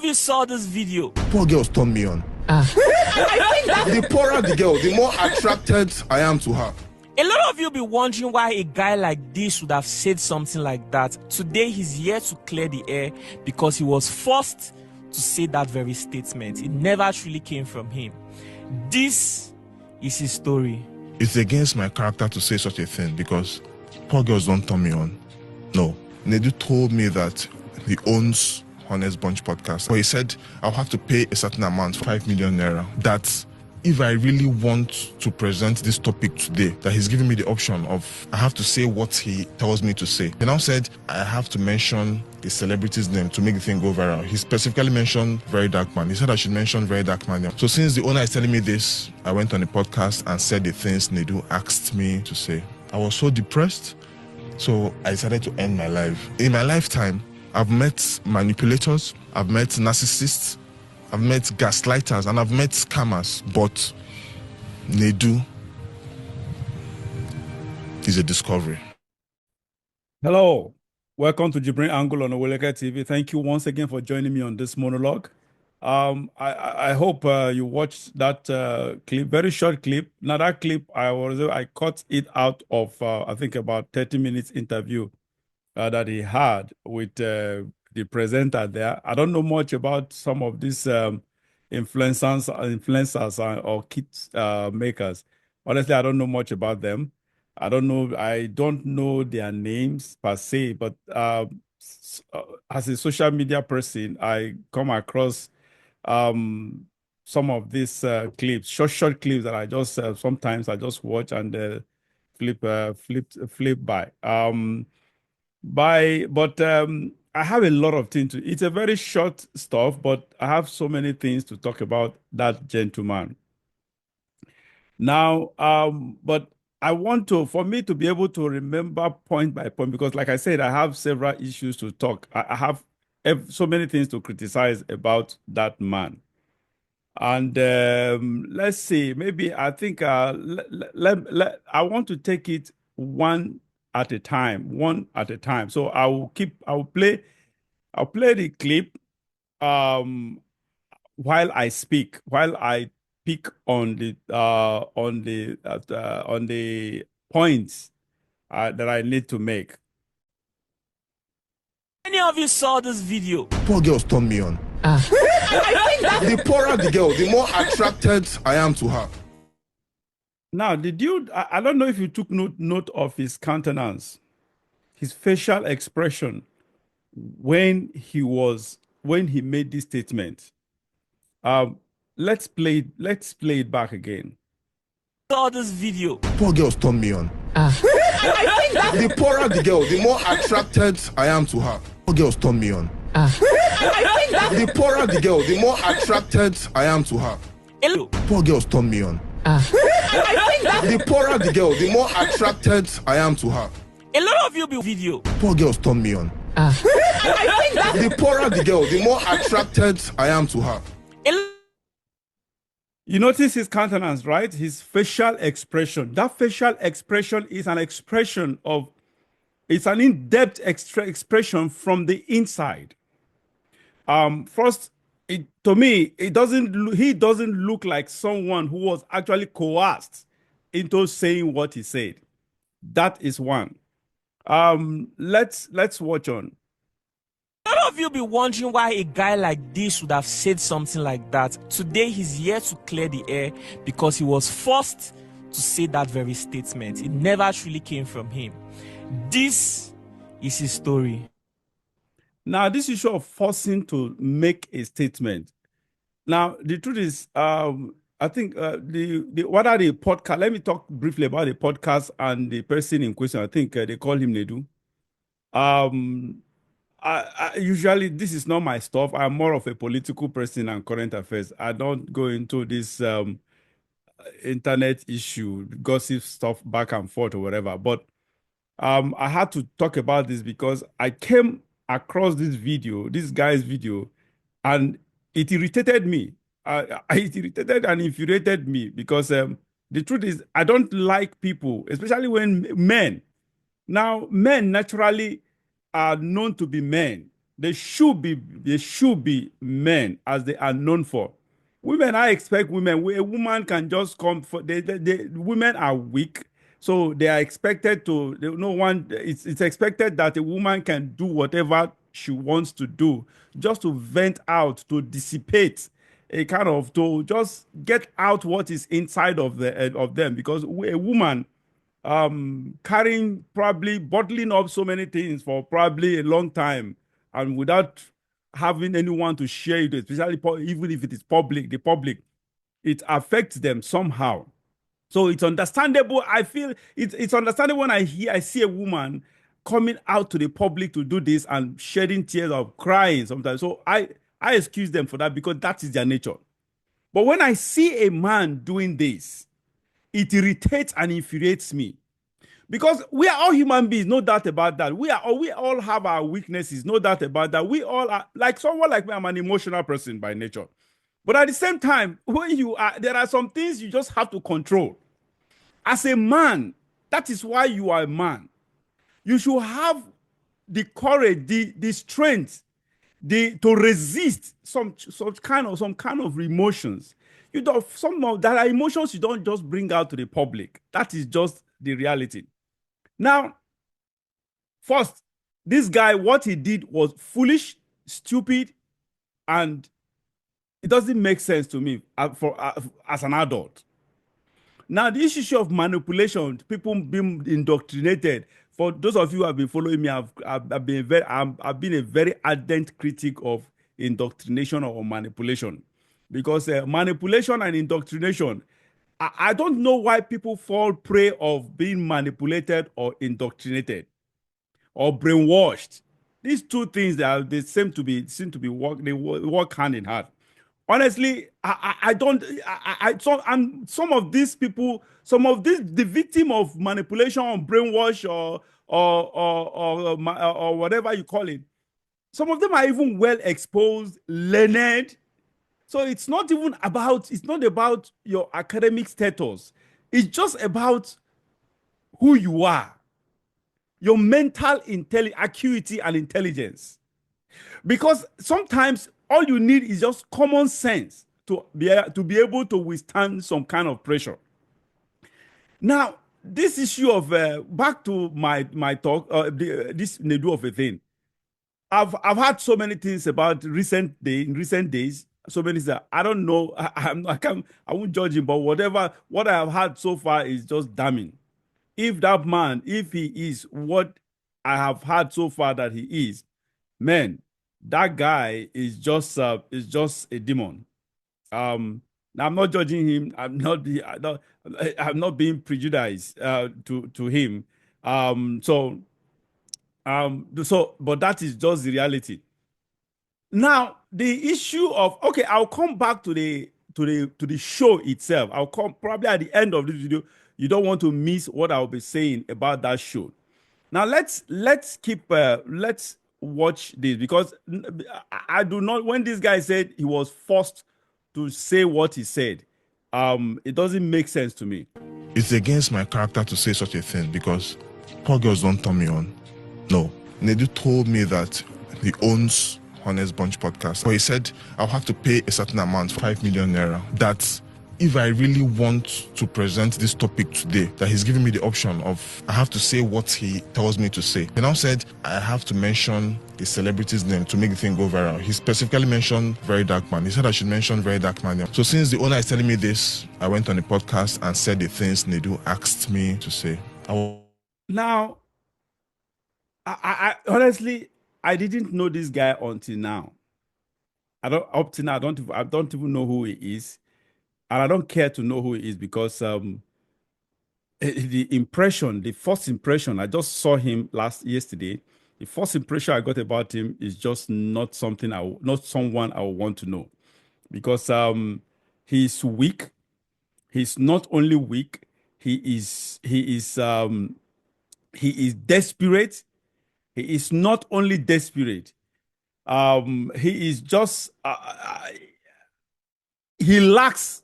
you saw this video? Poor girls turn me on. The poorer the girl, the more attracted I am to her. A lot of you be wondering why a guy like this would have said something like that. Today he's here to clear the air because he was forced to say that very statement. It never truly came from him. This is his story. It's against my character to say such a thing because poor girls don't turn me on. No. Nedu told me that he owns Honest Bunch podcast. But he said I'll have to pay a certain amount, 5 million naira. That if I really want to present this topic today, that he's giving me the option of I have to say what he tells me to say. He now said I have to mention the celebrity's name to make the thing go viral. He specifically mentioned Very Dark Man. He said I should mention Very Dark Man. So since the owner is telling me this, I went on the podcast and said the things Nedu asked me to say. I was so depressed, so I decided to end my life. In my lifetime, I've met manipulators, I've met narcissists, I've met gaslighters, and I've met scammers, but Nedu is a discovery. Hello, welcome to JIBRIN Angle on Oweleke TV. Thank you once again for joining me on this monologue. I hope you watched that clip, very short clip. Now that clip, I cut it out of I think about 30 minutes interview that he had with the presenter there. I don't know much about some of these influencers or kit makers. Honestly, I don't know much about them. I don't know their names per se, but as a social media person, I come across some of these clips, short clips that I just sometimes I just watch and flip by. I have a lot of things it's a very short stuff, but I have so many things to talk about that gentleman. Now, but I want for me to be able to remember point by point, because like I said, I have several issues to talk. I have so many things to criticize about that man. And let's see, maybe I think I want to take it one at a time. So I'll play the clip while I speak, while I pick on the points that I need to make. Many of you saw this video. Poor girls turn me on. The poorer the girl, the more attracted I am to her. Now, I don't know if you took note of his countenance, his facial expression when he made this statement. Let's play it back again. Saw this video. Poor girls turn me on. The poorer the girl, the more attracted I am to her. Poor girls turn me on. The poorer the girl, the more attracted I am to her. Poor girls turn me on. The poorer the girl, the more attracted I am to her. A lot of you be video. Poor girls turn me on. The poorer the girl, the more attracted I am to her. You notice his countenance, right? His facial expression. That facial expression is an expression of, it's an in-depth expression from the inside. First, to me, he doesn't look like someone who was actually coerced into saying what he said. That is one. Let's watch on. A lot of you be wondering why a guy like this would have said something like that. Today he's here to clear the air because he was forced to say that very statement. It never truly came from him. This is his story. Now, this issue of forcing to make a statement. Now, the truth is, I think what are the podcast? Let me talk briefly about the podcast and the person in question. I think they call him Nedu. I usually, this is not my stuff. I'm more of a political person and current affairs. I don't go into this internet issue, gossip stuff back and forth or whatever. But I had to talk about this because I came across this guy's video, and it irritated me. It irritated and infuriated me because the truth is, I don't like people, especially when men. Now, men naturally are known to be men. they should be men as they are known for. Women, I expect women. A woman can just come for women are weak, so they are expected to. No one. It's expected that a woman can do whatever she wants to do, just to vent out, to dissipate, a kind of to just get out what is inside of them. Because a woman carrying, probably bottling up so many things for probably a long time, and without having anyone to share it with, especially even if it is the public, it affects them somehow. So it's understandable. I feel it's understandable when I see a woman coming out to the public to do this and shedding tears or crying sometimes. So I excuse them for that, because that is their nature. But when I see a man doing this, it irritates and infuriates me, because we are all human beings, no doubt about that. We all have our weaknesses, no doubt about that. We all are, like someone like me. I'm an emotional person by nature, but at the same time, when you are, there are some things you just have to control. As a man, that is why you are a man. You should have the courage, the strength, to resist some kind of emotions. You don't some of that are emotions you don't just bring out to the public. That is just the reality. Now, first, this guy, what he did was foolish, stupid, and it doesn't make sense to me as an adult. Now, the issue of manipulation, people being indoctrinated. For those of you who have been following me, I've been a very ardent critic of indoctrination or manipulation, because manipulation and indoctrination, I don't know why people fall prey of being manipulated or indoctrinated or brainwashed. These two things, they seem to be work hand in hand. Honestly, I don't. And some of these people, the victim of manipulation or brainwash or whatever you call it, some of them are even well exposed, learned. So it's not about your academic status. It's just about who you are, your mental acuity and intelligence. Because sometimes all you need is just common sense to be able to withstand some kind of pressure. Now, this issue of back to my talk, this Nedu of a thing. I've had so many things about in recent days. So many things that I don't know. I won't judge him, but what I have had so far is just damning. If that man, if he is what I have had so far that he is, man, that guy is just a demon. Now I'm not judging him. I'm not being prejudiced to him. But that is just the reality. Now, the issue of, okay, I'll come back to the show itself. I'll come probably at the end of this video. You don't want to miss what I'll be saying about that show. Now let's watch this, because I do not. When this guy said he was forced to say what he said, it doesn't make sense to me. It's against my character to say such a thing, because poor girls don't turn me on. No. Nedu told me that he owns Honest Bunch podcast. But he said I'll have to pay a certain amount, 5 million naira. That if I really want to present this topic today, that he's giving me the option of, I have to say what he tells me to say. He now said I have to mention the celebrity's name to make the thing go viral. He specifically mentioned Very Dark Man. He said I should mention Very Dark Man. So since the owner is telling me this, I went on the podcast and said the things Nedu asked me to say. Now, I honestly, I didn't know this guy until now. I don't even know who he is, and I don't care to know who he is, because the first impression, I just saw him yesterday. The first impression I got about him is just not someone I would want to know, because he's weak. He's not only weak, he is desperate. He is not only desperate. He is just he lacks.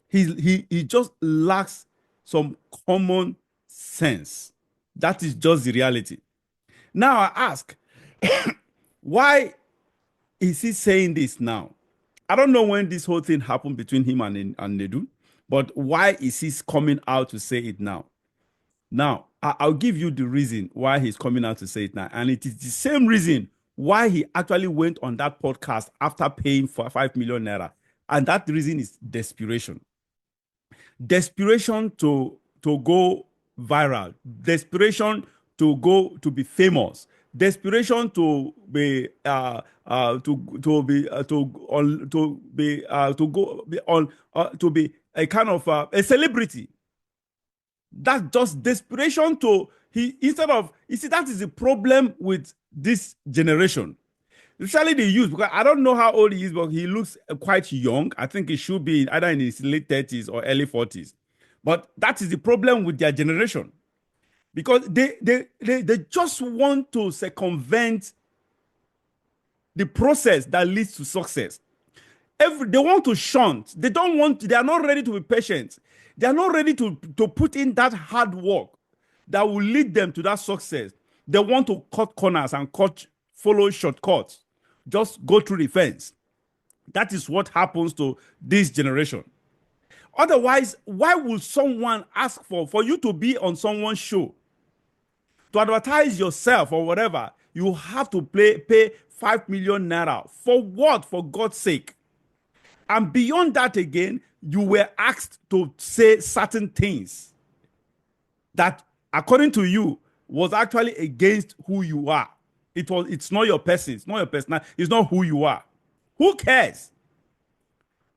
He just lacks some common sense. That is just the reality. Now I ask, Why is he saying this now? I don't know when this whole thing happened between him and Nedu, but why is he coming out to say it now? Now, I'll give you the reason why he's coming out to say it now. And it is the same reason why he actually went on that podcast after paying for 5 million naira. And that reason is desperation. Desperation to go viral. Desperation to be famous. Desperation to be to be a kind of a celebrity. That's just desperation to instead of, you see, that is the problem with this generation, especially the youth, because I don't know how old he is, but he looks quite young. I think he should be either in his late 30s or early 40s. But that is the problem with their generation, because they just want to circumvent the process that leads to success. They want to shunt. They are not ready to be patient. They are not ready to put in that hard work that will lead them to that success. They want to cut corners and follow shortcuts. Just go through the fence. That is what happens to this generation. Otherwise, why would someone ask for you to be on someone's show? To advertise yourself or whatever, you have to pay 5 million naira. For what? For God's sake. And beyond that again, you were asked to say certain things that, according to you, was actually against who you are. It's not your person. It's not your personality. It's not who you are. Who cares?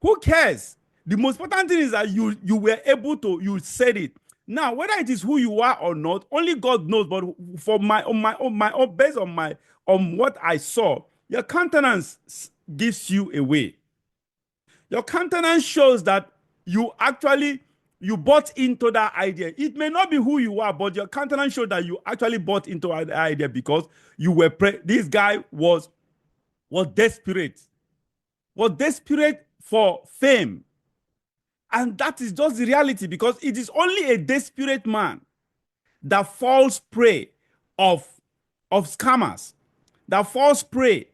Who cares? The most important thing is that you were able to, you said it. Now, whether it is who you are or not, only God knows. But for based on what I saw, your countenance gives you away. Your countenance shows that you bought into that idea. It may not be who you are, but your countenance shows that you actually bought into the idea, because you were this guy was desperate. Was desperate for fame. And that is just the reality, because it is only a desperate man that falls prey of scammers, that falls prey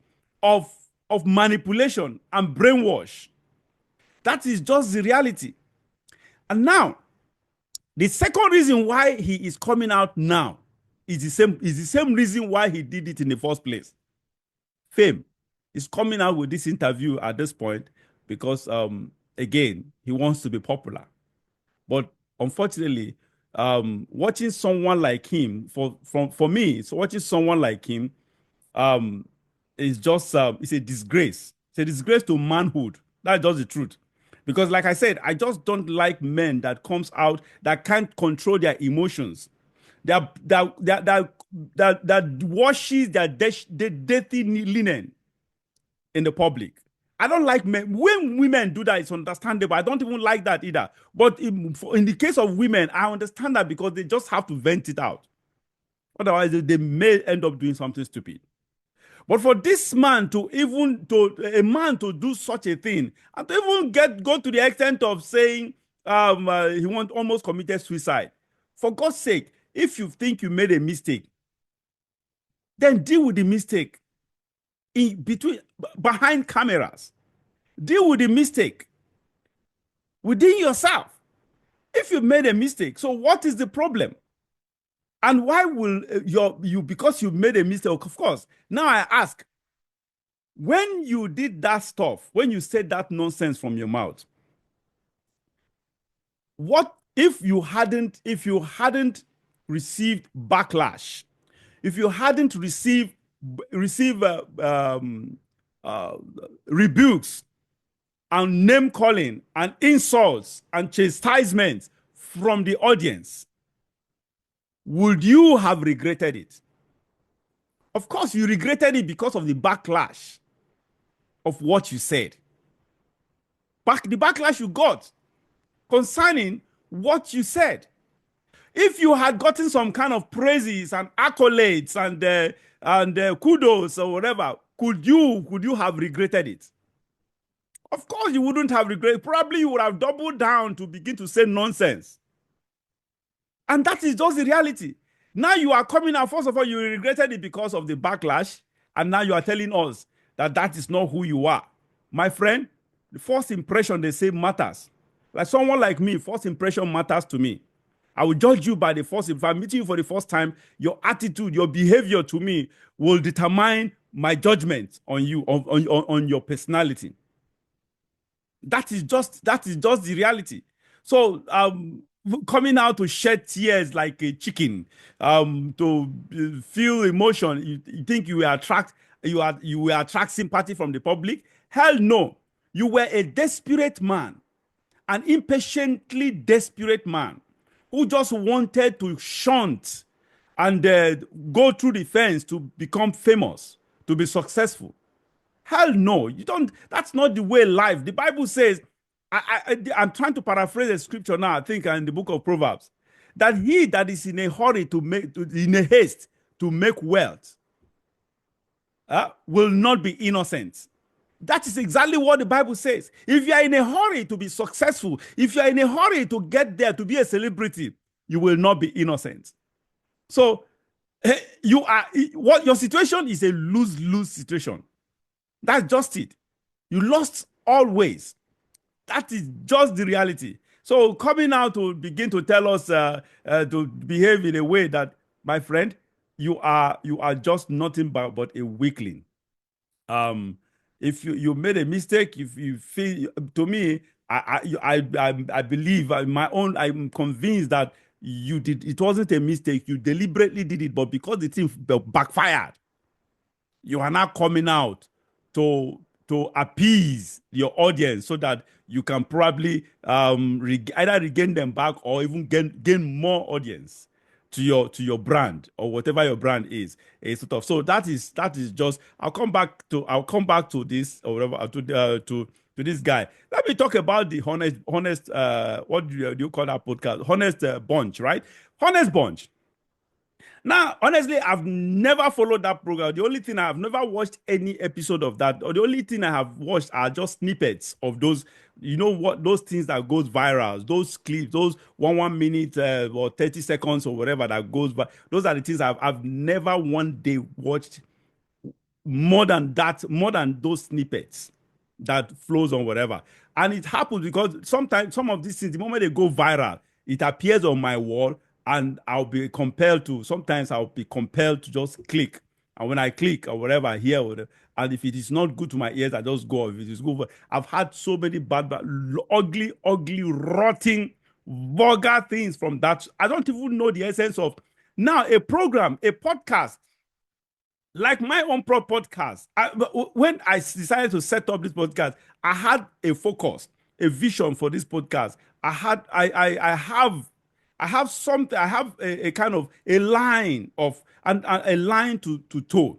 of manipulation and brainwash. That is just the reality. And now, the second reason why he is coming out now is the same reason why he did it in the first place. Fame. He's coming out with this interview at this point because, again, he wants to be popular. But unfortunately, watching someone like him, for me, so watching someone like him is just, it's a disgrace. It's a disgrace to manhood. That's just the truth. Because, like I said, I just don't like men that comes out that can't control their emotions, that washes their dirty linen in the public. I don't like men. When women do that, it's understandable. I don't even like that either. But in the case of women, I understand that, because they just have to vent it out. Otherwise, they may end up doing something stupid. But for this man to do such a thing, and to even go to the extent of saying he almost committed suicide, for God's sake, if you think you made a mistake, then deal with the mistake behind cameras. Deal with the mistake within yourself. If you made a mistake, so what is the problem? And why will because you made a mistake, of course. Now I ask, when you did that stuff, when you said that nonsense from your mouth, what if you hadn't received backlash, if you hadn't received rebukes and name calling and insults and chastisements from the audience? Would you have regretted it? Of course, you regretted it because of the backlash of what you said. The backlash you got concerning what you said. If you had gotten some kind of praises and accolades and kudos or whatever, could you have regretted it? Of course, you wouldn't have regretted. Probably you would have doubled down to begin to say nonsense. And that is just the reality. Now you are coming out. First of all, you regretted it because of the backlash. And now you are telling us that that is not who you are. My friend, the first impression they say matters. Like someone like me, first impression matters to me. I will judge you by the first. If I'm meeting you for the first time, your attitude, your behavior to me will determine my judgment on you, on your personality. That is just the reality. So coming out to shed tears like a chicken, to feel emotion, you think you will attract sympathy from the public? Hell no. You were a desperate man, an impatiently desperate man who just wanted to shunt and go through the fence to become famous, to be successful. Hell no, you don't. That's not the way life. The Bible says, I'm trying to paraphrase the scripture now, I think, in the book of Proverbs, that he that is in a hurry in a haste to make wealth, will not be innocent. That is exactly what the Bible says. If you are in a hurry to be successful, if you are in a hurry to get there, to be a celebrity, you will not be innocent. So your situation is a lose-lose situation. That's just it. You lost always. That is just the reality. So coming out to begin to tell us to behave in a way that, my friend, you are just nothing but a weakling. If you made a mistake, if you feel, to me, I believe I'm convinced that you did. It wasn't a mistake. You deliberately did it, but because the thing backfired, you are now coming out to appease your audience so that you can probably either regain them back or even gain more audience to your brand or whatever your brand is. A sort of, so that is just. I'll come back to this or whatever to this guy. Let me talk about the honest. What do you call that podcast? Honest Bunch, right? Honest Bunch. Now, honestly, I've never followed that program. The only thing I've never watched any episode of that, or the only thing I have watched are just snippets of those, those things that goes viral, those clips, those 1 minute or 30 seconds or whatever that goes. But those are the things I've never one day watched more than those snippets that flows on whatever. And it happens because sometimes some of these things, the moment they go viral, it appears on my wall and sometimes I'll be compelled to just click. And when I click or whatever, I hear whatever, and if it is not good to my ears, I just go. If it is good, I've had so many bad, ugly, rotting, vulgar things from that. I don't even know the essence of. Now, a podcast, like my own podcast, when I decided to set up this podcast, I had a focus, a vision for this podcast. I have something. I have a kind of a line of and a line to toe.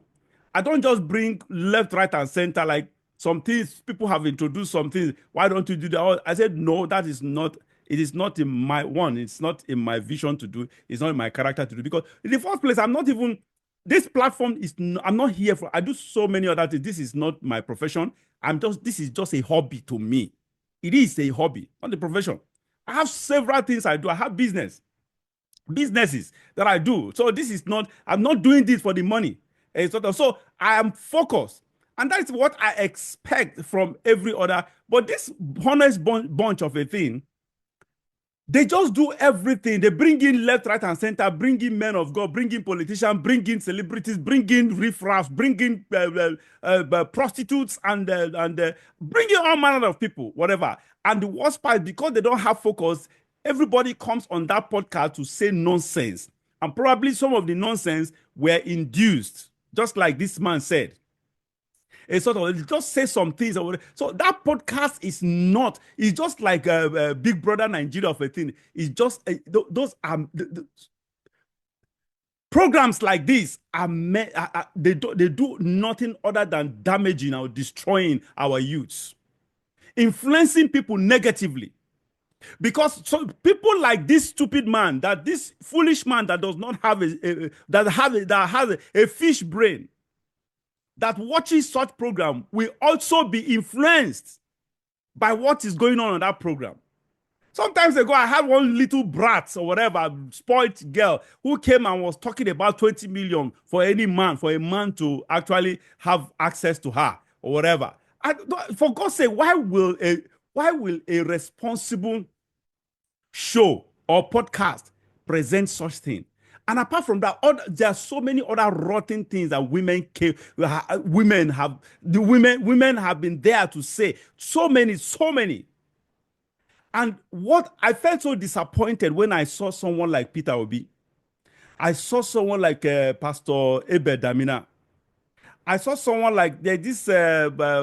I don't just bring left, right, and center like some things people have introduced. Some things. Why don't you do that? I said no. That is not. It is not in my one. It's not in my vision to do. It's not in my character to do. Because in the first place, I'm not even. This platform is. I'm not here for. I do so many other things. This is not my profession. This is just a hobby to me. It is a hobby, not a profession. I have several things I do. I have businesses that I do. So this is not. I'm not doing this for the money. So I am focused, and that's what I expect from every other. But this honest bunch of a thing. They just do everything. They bring in left, right, and center, bring in men of God, bring in politicians, bring in celebrities, bring in riffraff, bring in prostitutes, and bring in all manner of people, whatever. And the worst part, because they don't have focus, everybody comes on that podcast to say nonsense. And probably some of the nonsense were induced, just like this man said. It's sort of just say some things. So that podcast is not. It's just like a Big Brother Nigeria of a thing. It's just those are programs like this are they do nothing other than damaging or destroying our youths, influencing people negatively. Because so people like this stupid man, this foolish man that does not have that has a fish brain, that watching such program will also be influenced by what is going on that program. Sometimes ago, I had one little brat or whatever, spoiled girl, who came and was talking about 20 million for any man, for a man to actually have access to her or whatever. For God's sake, why will a responsible show or podcast present such thing? And apart from that, there are so many other rotten things that women have been there to say. So many. And what I felt so disappointed when I saw someone like Peter Obi. I saw someone like Pastor Ebe Damina. I saw someone like this YouTube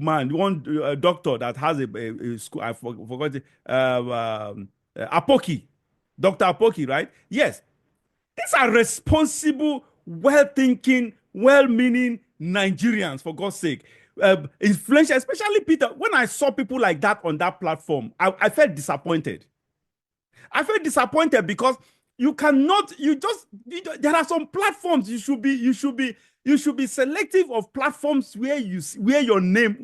man, one doctor that has a school. I forgot it. Apoki, Dr. Apoki, right? Yes, these are responsible, well-thinking, well-meaning Nigerians, for God's sake. Influential, especially Peter. When I saw people like that on that platform, I felt disappointed. I felt disappointed because there are some platforms you should be selective of platforms where your name,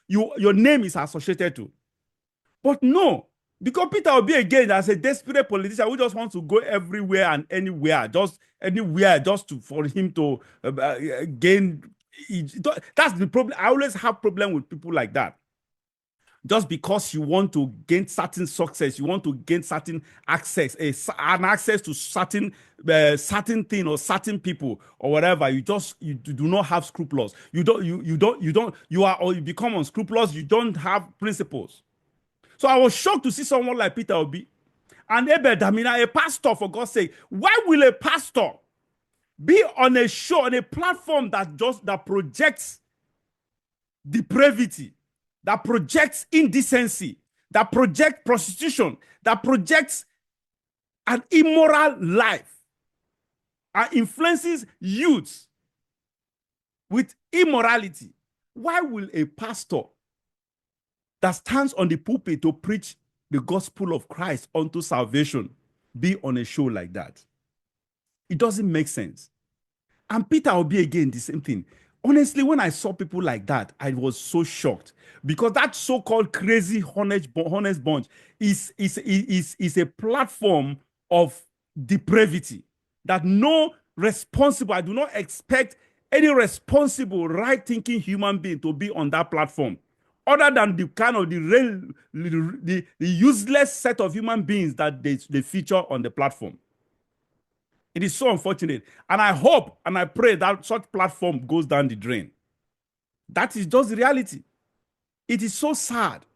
your name is associated to. But no, because Peter Obi again as a desperate politician who just wants to go everywhere and anywhere, for him to gain. That's the problem. I always have problem with people like that. Just because you want to gain certain success, you want to gain certain access, an access to certain thing or certain people or whatever. You do not have scruples. You become unscrupulous. You don't have principles. So I was shocked to see someone like Peter Obi and Ebe Damina, a pastor, for God's sake. Why will a pastor be on a show, on a platform that projects depravity, that projects indecency, that projects prostitution, that projects an immoral life, and influences youths with immorality? Why will a pastor that stands on the pulpit to preach the gospel of Christ unto salvation be on a show like that? It doesn't make sense. And Peter Obi again, the same thing. Honestly, when I saw people like that, I was so shocked because that so-called crazy honest bunch is a platform of depravity that I do not expect any responsible, right-thinking human being to be on that platform, other than the kind of the useless set of human beings that they feature on the platform. It is so unfortunate. And I hope and I pray that such platform goes down the drain. That is just the reality. It is so sad.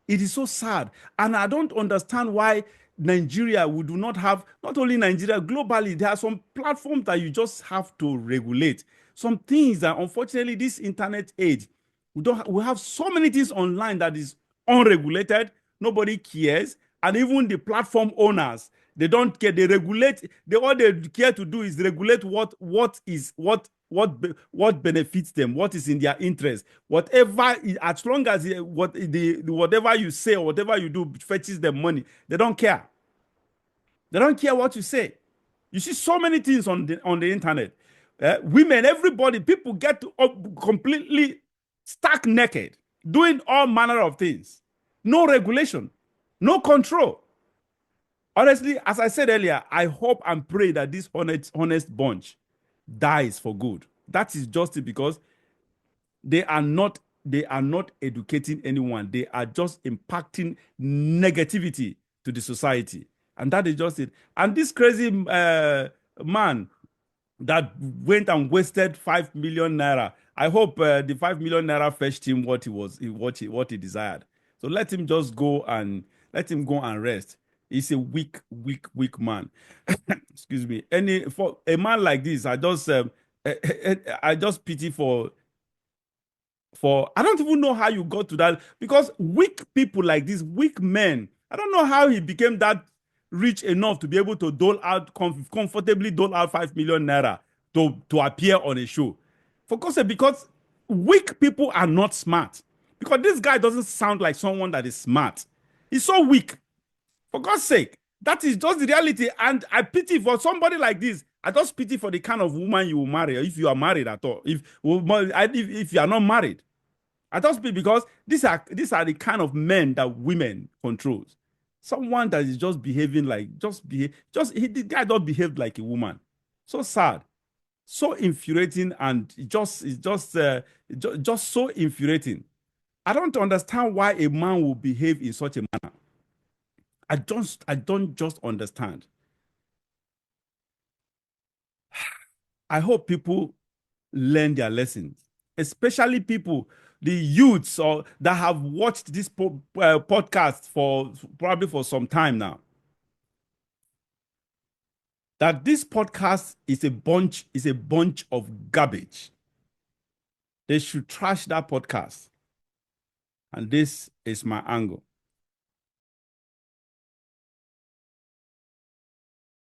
It is so sad. And I don't understand why Nigeria, we do not have, not only Nigeria, globally, there are some platforms that you just have to regulate. Some things that, unfortunately, this internet age, we have so many things online that is unregulated. Nobody cares. And even the platform owners, they don't care. They regulate. All they care to do is regulate what benefits them, what is in their interest. Whatever, as long as whatever you say or whatever you do fetches them money, they don't care. They don't care what you say. You see so many things on the internet. Women, everybody, people get completely stark naked, doing all manner of things. No regulation, no control. Honestly, as I said earlier, I hope and pray that this honest bunch dies for good. That is just it, because they are not educating anyone. They are just impacting negativity to the society. And that is just it. And this crazy man that went and wasted 5 million naira, I hope the 5 million naira fetched him what he desired. So let him go and rest. He's a weak man. Excuse me. For a man like this, I just pity for. I don't even know how you got to that, because weak people like this, weak men, I don't know how he became that rich enough to be able to comfortably dole out 5 million naira to appear on a show. For God's sake, because weak people are not smart. Because this guy doesn't sound like someone that is smart. He's so weak. For God's sake, that is just the reality. And I pity for somebody like this. I just pity for the kind of woman you will marry, if you are married at all. If you are not married, I don't speak because these are the kind of men that women controls. Someone that is just behaving like the guy don't behave like a woman. So sad, so infuriating, and just so infuriating. I don't understand why a man will behave in such a manner. I don't just understand. I hope people learn their lessons, especially people, the youths or that have watched this podcast for probably for some time now. That this podcast is a bunch of garbage. They should trash that podcast. And this is my angle.